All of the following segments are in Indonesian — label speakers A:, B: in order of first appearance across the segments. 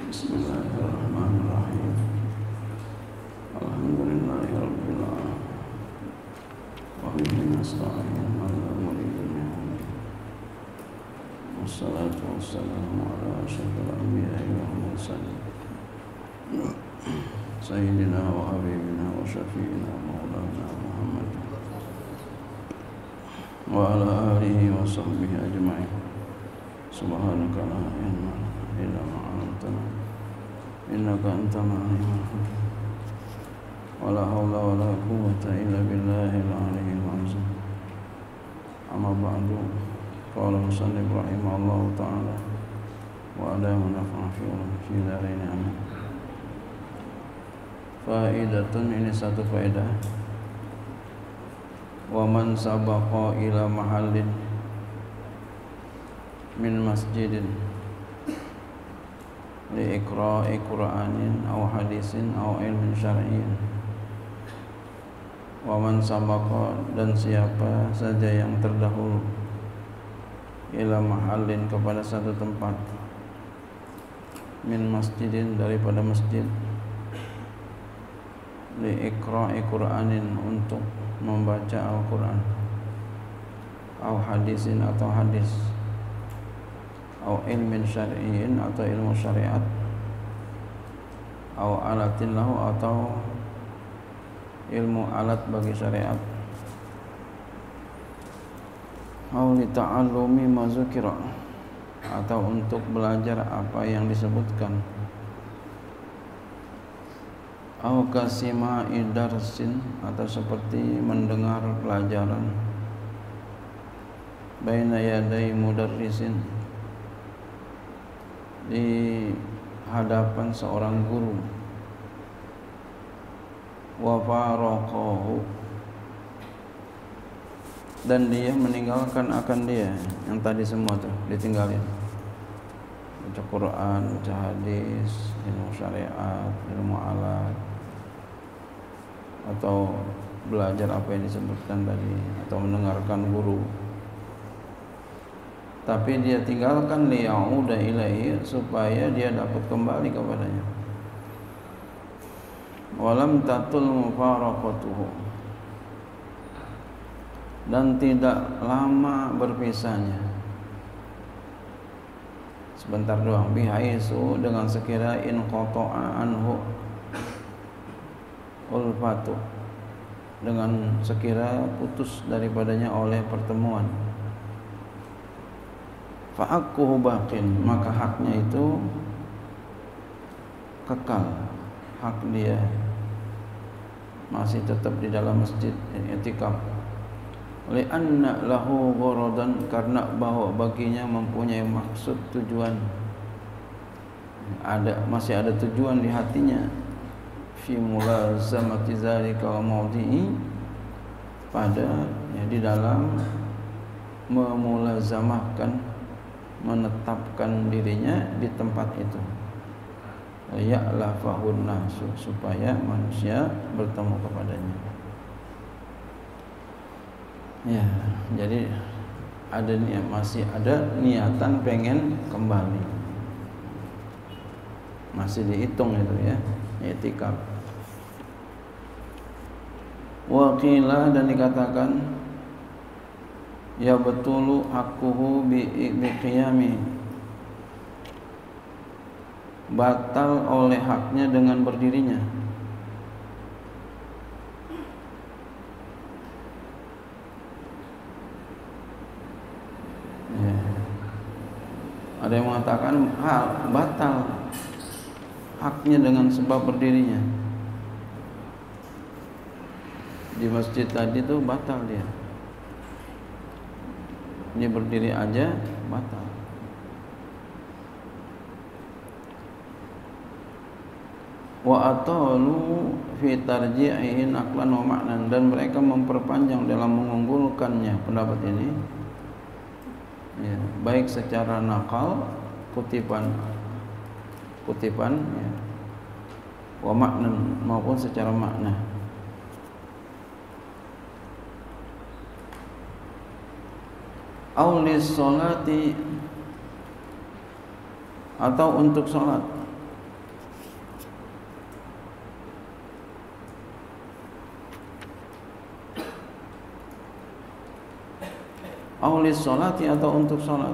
A: Bismillahirrahmanirrahim. Alhamdulillahirabbil alamin. Wa bihi nasta'in 'ala umuri dunya. Wassalatu wassalamu ala asyrafil anbiya'i wal mursalin. Sayyidina wa habibina wa syafi'ina maulana Muhammad wa ala alihi wa sahbihi ajma'in. Subhanaka la ilma lana illa ma 'allamtana innaka antal alimul hakim. Wala haula wala quwwata illa billahil aliyyil azim. Amma ba'du. Qala musannif rahimahullahu ta'ala wa ala nafa'a fi dharain amin. Faidatun, ini satu faedah. Wa man sabaqa ila mahallin min masjidin li iqra'i qur'anin aw hadisin aw ilmin syar'iyyin. Wa man sabaqa, dan siapa saja yang terdahulu, ila mahallin, kepada satu tempat, min masjidin, daripada masjid, li iqra'i qur'anin, untuk membaca Al-Quran, aw hadisin, atau hadis, aw ilmin syar'iyyin, atau ilmu syariat, aw alatin lahu, atau ilmu alat bagi syariat, aw li ta'allumi ma dzukira, atau untuk belajar apa yang disebutkan, aw kasima'i darsin, atau seperti mendengar pelajaran, baina yaday mudarrisin, di hadapan seorang guru, wa faraqahu, dan dia meninggalkan akan dia, yang tadi semua tuh ditinggalin, baca Quran, baca hadis, ilmu syariat, ilmu alat, atau belajar apa yang disebutkan tadi, atau mendengarkan guru, tapi dia tinggalkan liya'uda ilaihi, supaya dia dapat kembali kepadanya. Walam tatul mufaraqatuhu, dan tidak lama berpisahnya, sebentar doang, bihaisu, dengan sekira in qata'a anhu ulfatu, dengan sekira putus daripadanya oleh pertemuan, fa'akkuhu baqin, maka haknya itu kekal, hak dia masih tetap di dalam masjid i'tikaf. Li'anna lahu gharadan, karena bahwa baginya mempunyai maksud, tujuan, masih ada tujuan di hatinya, fi mulazamati zalika wa mawdi'i, pada di dalam memulazamahkan, menetapkan dirinya di tempat itu, ya'lafahun nasu, supaya manusia bertemu kepadanya. Ya, jadi ada niat, masih ada niatan pengen kembali, masih dihitung itu ya, i'tikaf. Wa qila, dan dikatakan, ya betulu hakuhu bi qiyami, batal oleh haknya dengan berdirinya. Ya. Ada yang mengatakan batal haknya dengan sebab berdirinya. Di masjid tadi tuh batal dia. Ini berdiri aja batal. Wa atalu fi tarji'ihi naqlan wa ma'nan, dan mereka memperpanjang dalam mengunggulkannya pendapat ini, ya, baik secara nakal, kutipan ya, wa ma'nan, maupun secara makna. Aulis sholati, atau untuk sholat, Aulis sholati atau untuk sholat.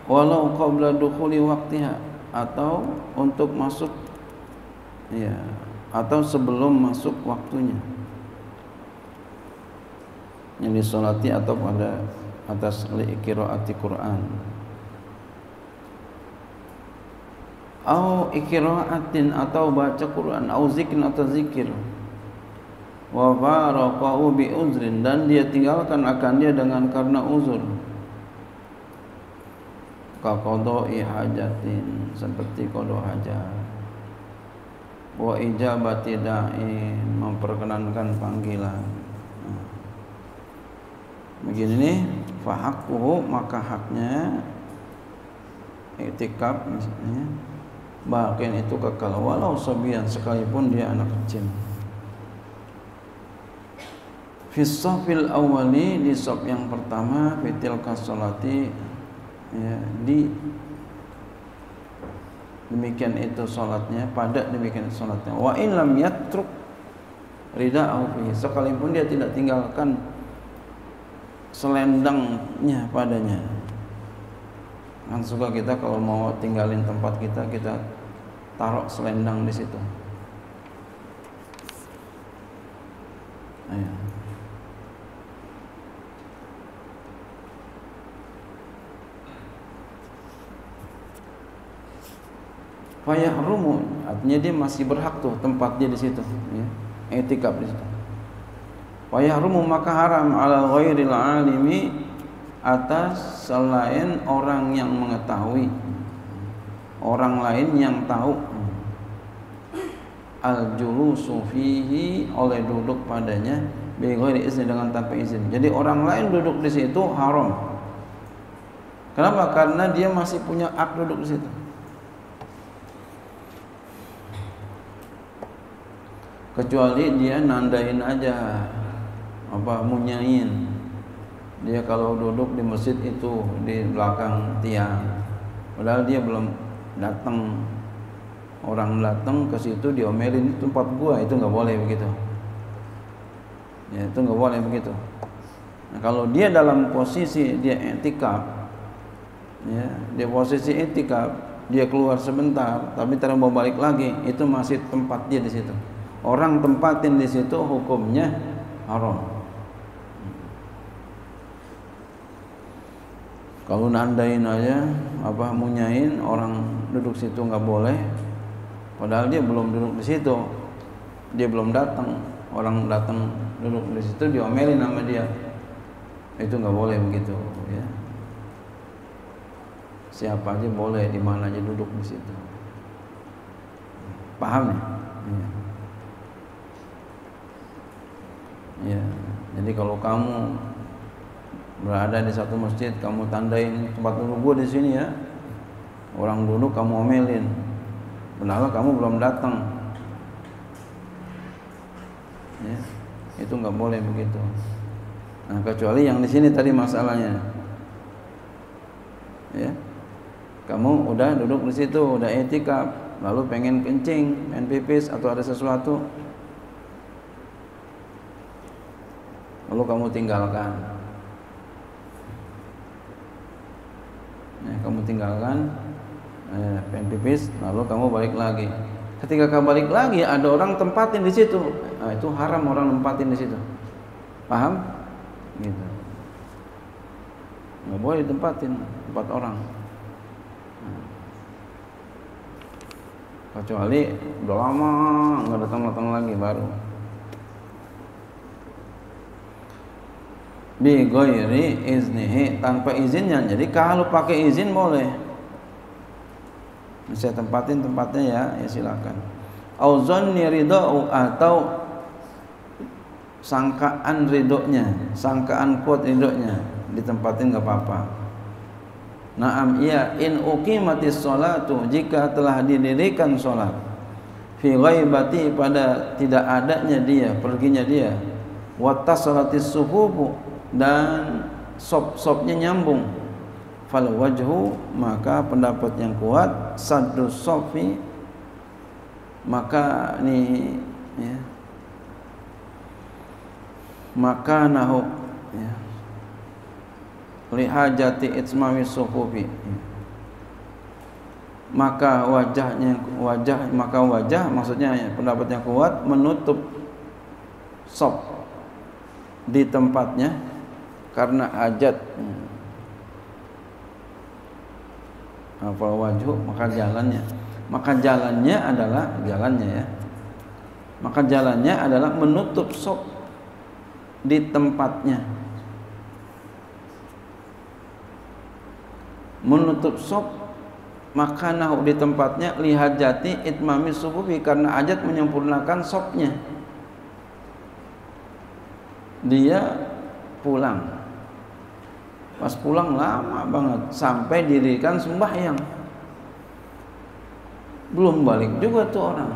A: Walau qabla dukhuli waktiha, atau untuk masuk, ya, atau sebelum masuk waktunya. Yang disolati atau pada atas qiraati Quran. Au iqra'atin, atau baca Quran, au zikrin, atau zikir. Wa faraqahu bi uzrin, dan dia tinggalkan akan dia dengan karena uzur. Qadha'i hajatin, seperti qada hajat. Wa ijabati da'in, memperkenankan panggilan. Begini nih, fa haqquhu, maka haknya i'tikaf misalnya, bahkan itu kekal walau sabiyan, sekalipun dia anak kecil. Fi shafil awwali, di shaf yang pertama, fitil kasolati, ya, di demikian itu salatnya, pada demikian salatnya. Wa in lam yatruk rida'ahu fihi, sekalipun dia tidak tinggalkan selendangnya padanya. Kan suka kita kalau mau tinggalin tempat kita, kita taruh selendang di situ. Ayo. Fayahrumu, artinya dia masih berhak tuh tempat dia di situ, ya, i'tikaf di situ. Fayahrumu, maka haram ala ghairil alimi, atas selain orang yang mengetahui, orang lain yang tahu, al-julusu fihi, oleh duduk padanya, bi ghairi izni, dengan tanpa izin. Jadi orang lain duduk di situ haram. Kenapa? Karena dia masih punya hak duduk di situ. Kecuali dia nandain aja, munyain. Dia kalau duduk di masjid itu di belakang tiang, padahal dia belum datang. Orang datang ke situ diomelin, itu tempat gua, itu nggak boleh begitu. Ya, itu nggak boleh begitu. Nah, kalau dia dalam posisi dia i'tikaf, ya, dia posisi i'tikaf, dia keluar sebentar, tapi terus mau balik lagi, itu masih tempat dia di situ. Orang tempatin di situ hukumnya haram. Kalau nandain aja, munyain, orang duduk situ nggak boleh. Padahal dia belum duduk di situ, dia belum datang. Orang datang duduk di situ diomelin sama dia, itu nggak boleh begitu, ya. Siapa aja boleh, di mana aja duduk di situ. Paham ya? Ya, jadi kalau kamu berada di satu masjid, kamu tandain tempat duduk gua di sini ya, orang duduk kamu omelin, padahal kamu belum datang, ya, itu nggak boleh begitu. Nah, kecuali yang di sini tadi masalahnya, ya, kamu udah duduk di situ, udah i'tikaf, lalu pengen kencing, pengen pipis atau ada sesuatu, lalu kamu tinggalkan. Kamu tinggalkan, pengen pipis, lalu kamu balik lagi. Ketika kamu balik lagi, ada orang tempatin di situ, nah, itu haram orang tempatin di situ. Paham? Gitu. Nggak boleh ditempatin tempat orang. Kecuali udah lama nggak datang lagi baru. Bi ghairi iznihi, tanpa izinnya. Jadi kalau pakai izin boleh. Bisa tempatin tempatnya, ya silakan. Au zanni ridau, atau sangkaan ridhonya, sangkaan kuat ridhonya, ditempatin enggak apa-apa. Naam, iya, in uqimatis sholatu, jika telah didirikan salat, fi ghaibati, pada tidak adanya dia, perginya dia, wa tasalatis suhubu, dan sop-sopnya nyambung, fal wajhu, maka pendapat yang kuat, saddu sofi, maka ini ya, maka nahu ya, lihajati itmami suhufi ya. Maka wajah maksudnya ya, pendapat yang kuat menutup sop di tempatnya karena hajat. Apa wajhu maka jalannya. Maka jalannya adalah Maka jalannya adalah menutup sop di tempatnya. Menutup sop makanahu di tempatnya lihajati itmami sufufi karena hajat menyempurnakan sopnya. Dia pulang. Pas pulang lama banget sampai dirikan sembahyang. Belum balik juga tuh orang.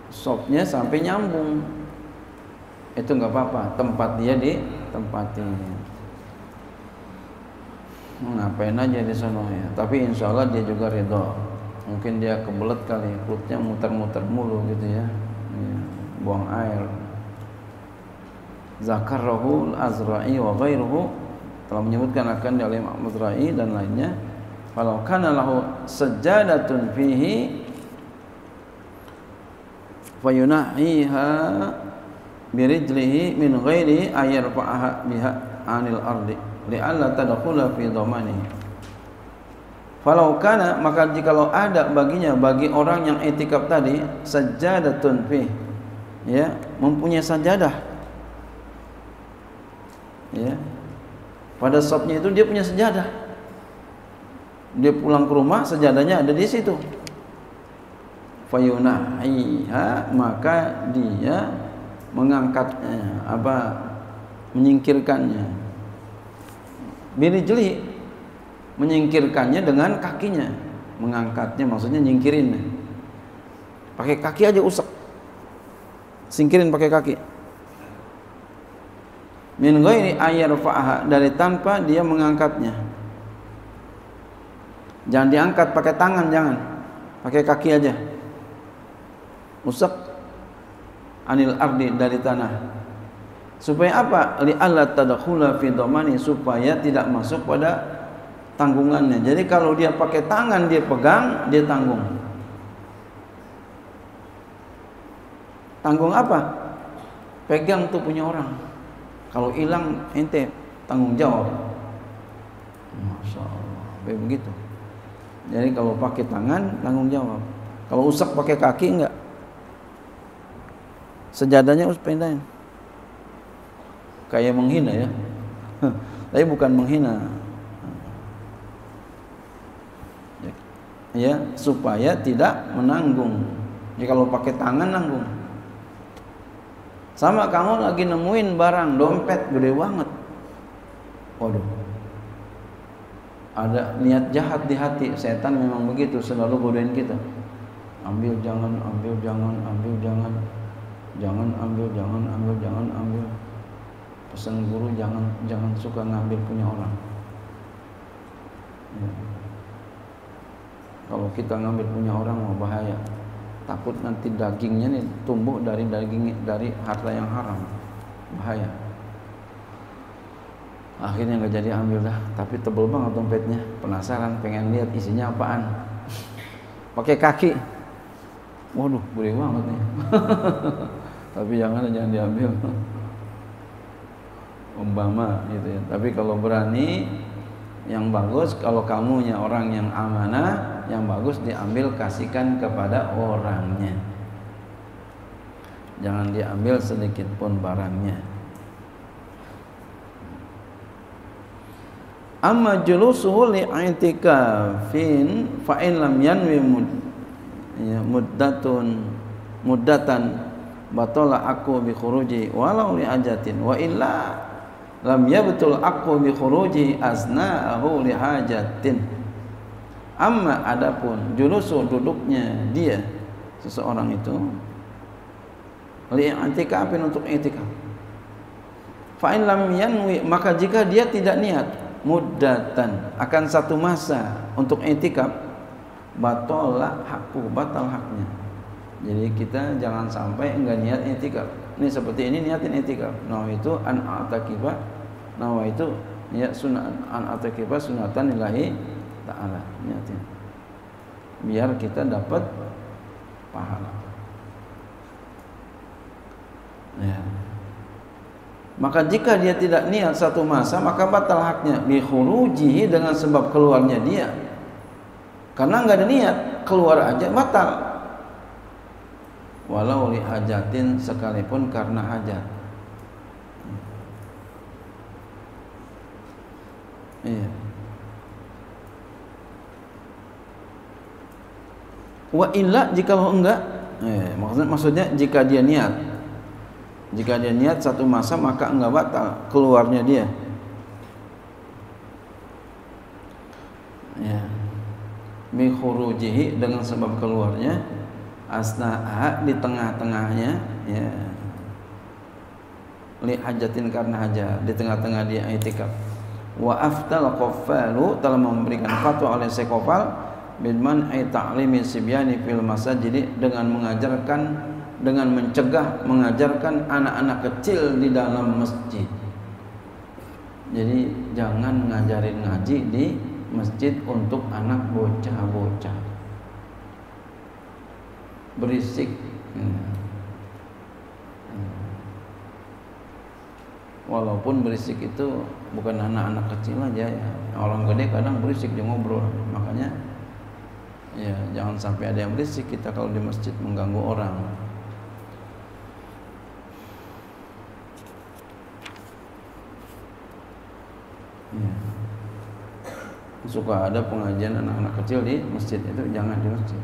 A: Sopnya sampai nyambung. Itu enggak apa-apa, tempat dia ditempatin. Ngapain aja di sana ya. Tapi insya Allah dia juga ridho. Mungkin dia kebelet kali, perutnya muter-muter mulu gitu ya. Buang air. Zakarahul Azra'i wa ghairuhu telah menyebutkan akan oleh Imam Azra'i dan lainnya. Kalau kana lahu sajadatun fihi fayunahiha birijlihi min ghairi ayarfa'aha biha 'anil ardi li'alla tadkhula fi dhamanihi. Falau kana maka jikalau ada baginya bagi orang yang i'tikaf tadi sajadatun fi ya mempunyai sajadah ya pada sopnya itu dia punya sajadah. Dia pulang ke rumah sajadahnya ada di situ. Fayunahiha maka dia mengangkatnya menyingkirkannya. Birijli menyingkirkannya dengan kakinya. Mengangkatnya maksudnya nyingkirin. Pakai kaki aja usap. Singkirin pakai kaki. Min ghairi ayarfa'aha dari tanpa dia mengangkatnya. Jangan diangkat pakai tangan, jangan. Pakai kaki aja. Usap anil ardi dari tanah. Supaya apa? Li'alla tadkhula fi dhamani supaya tidak masuk pada tanggungannya. Jadi kalau dia pakai tangan dia pegang, dia tanggung. Tanggung apa? Pegang tuh punya orang. Kalau hilang ente tanggung jawab. Masya Allah. Kayak begitu. Jadi kalau pakai tangan tanggung jawab. Kalau usap pakai kaki enggak. Sejadahnya pindahin. Kayak menghina ya. Tapi bukan menghina. Ya, supaya tidak menanggung. Jadi kalau pakai tangan nanggung. Sama kamu lagi nemuin barang dompet gede banget. Waduh. Ada niat jahat di hati. Setan memang begitu, selalu godain kita. Ambil jangan, ambil jangan, ambil jangan. Jangan ambil, jangan ambil, jangan ambil. Pesan guru jangan suka ngambil punya orang. Ya. Kalau kita ngambil punya orang mau bahaya. Takut nanti dagingnya nih tumbuh dari harta yang haram. Bahaya. Akhirnya nggak jadi ambil dah, tapi tebel banget dompetnya. Penasaran, pengen lihat isinya apaan. Pakai kaki. Waduh, gede banget nih. Tapi jangan diambil. Umpama gitu ya. Tapi kalau berani, yang bagus kalau kamunya orang yang amanah, yang bagus diambil kasihkan kepada orangnya. Jangan diambil sedikit pun barangnya. Amma julusuhu li'intikafin fa in lam yanwi muddatan batala aku bi khuruji walau li ajatin wa illa lam yabtul aku bi khuruji azna'ahu li hajatin. Amma adapun julusu duduknya dia seseorang itu li'intikafin untuk i'tikaf. Fa in lam yanwi maka jika dia tidak niat muddatan akan satu masa untuk i'tikaf batolah hakku, batal haknya. Jadi kita jangan sampai enggak niat i'tikaf. Ini seperti ini niatin i'tikaf. Nawaitu an a'takifa, nawaitu niat sunnah an a'takifa sunatan lillahi ta'ala. Niatin. Biar kita dapat pahala. Ya. Maka jika dia tidak niat satu masa, maka batal haknya bi khurujihi, dengan sebab keluarnya dia. Karena enggak ada niat, keluar aja batal. Walau li hajatin, sekalipun karena hajat. Iya. Wa illa, jikalau enggak, maksudnya jika dia niat satu masa, maka enggak batal keluarnya dia. Ya. Bi khurujihi, dengan sebab keluarnya, asna'a, di tengah-tengahnya, ya, li hajatin, karena hajat, di tengah-tengah dia i'tikaf. Wa aftal qaffalu, telah memberikan fatwa oleh Syekh Qafal bin man'i ta'limi sibyani fil masajid, dengan mencegah mengajarkan anak-anak kecil di dalam masjid. Jadi jangan ngajarin ngaji di masjid untuk anak bocah-bocah. Berisik. Walaupun berisik itu bukan anak-anak kecil aja ya. Orang gede kadang berisik dia ngobrol. Makanya ya jangan sampai ada yang berisik kita kalau di masjid, mengganggu orang. Ya. Suka ada pengajian anak-anak kecil di masjid, itu jangan di masjid.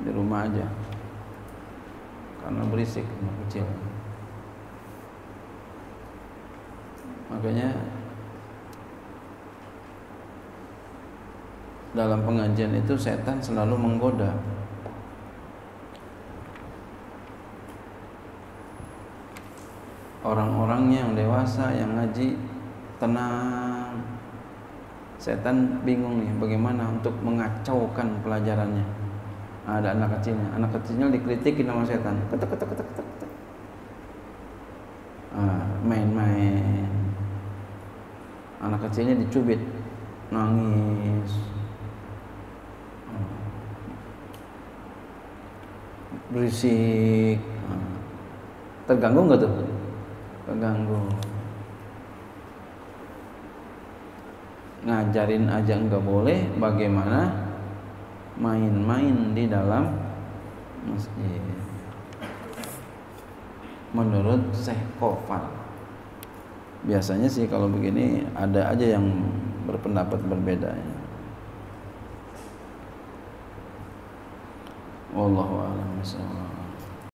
A: Di rumah aja, karena berisik anak kecil. Makanya dalam pengajian itu setan selalu menggoda. Orang-orangnya yang dewasa, yang ngaji, tenang. Setan bingung nih bagaimana untuk mengacaukan pelajarannya. Ada anak kecilnya dikritikin sama setan, ketek. Main-main, anak kecilnya dicubit, nangis, berisik, terganggu nggak tuh? Terganggu. Ngajarin aja nggak boleh, bagaimana main-main di dalam masjid? Menurut Syekh Qafal. Biasanya sih kalau begini ada aja yang berpendapat berbeda ya. Wallahu a'lam bishawab.